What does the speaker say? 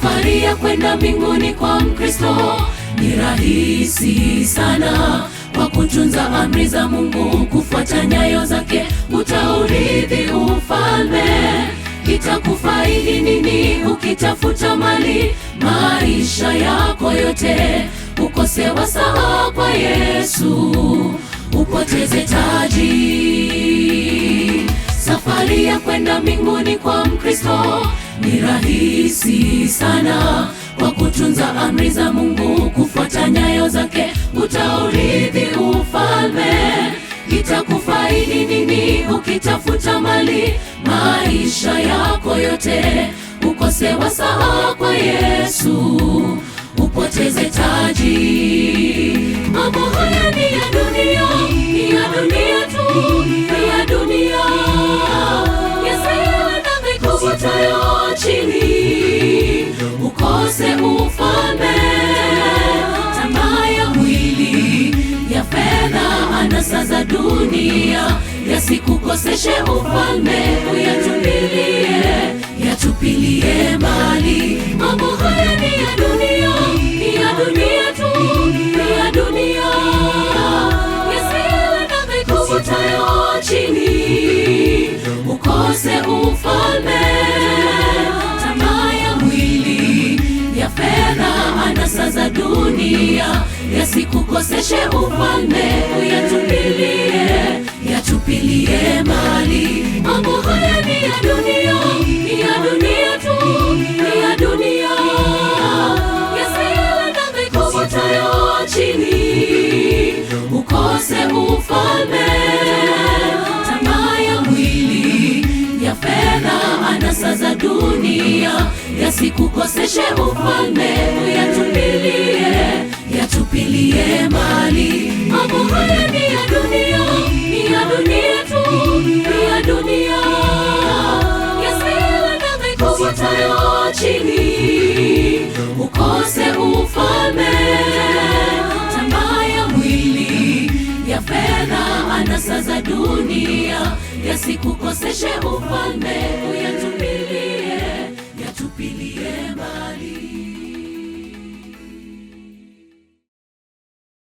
Safari ya kwenda mbinguni kwa Mkristo ni rahisi sana. Kwa kutunza amri za Mungu, kufuata nyayo zake, utaurithi ufalme. Itakufaidi nini ukitafuta mali maisha yako yote, ukose wasaa kwa Yesu, upoteze taji? Safari ya kwenda mbinguni kwa Mkristo ni rahisi sana. Kwa kutunza amri za Mungu, kufuata nyayo zake, utaurithi ufalme. Itakufaidi nini ukitafuta mali maisha yako yote, ukose wasaa kwa Yesu, upoteze taji? Mambo haya ni ya dunia, ni ya dunia tu, ni ya dunia, yasiwe na vikuvutayo chini, ukose ufalme. Tamaa ya mwili, ya fedha, anasa za dunia, yasikukoseshe ufalme. Uyatupilie, yatupilie mbali. Mambo haya ni ya dunia, ni ya dunia tu, ni ya dunia, yasiwe na vikuvutayo chini, ukose ufalme. Tamaa ya mwili, ya fedha, anasa za dunia, yasikukoseshe ufalme. Uyatupilie, yatupilie mbali. Mambo haya ni ya dunia, ni ya dunia tu, ni ya dunia, yasiwe na vikuvutayo chini, ukose ufalme. Tamaa ya mwili, ya fedha, anasa za dunia, yasikukoseshe ufalme. Uyatupilie, yatupilie mbali. Mambo haya ni ya dunia, ni ya dunia tu, ni ya dunia, yasiwe na vikuvutayo chini, ukose ufalme. Tamaa ya mwili, ya fedha, anasa za dunia, yasikukoseshe ufalme.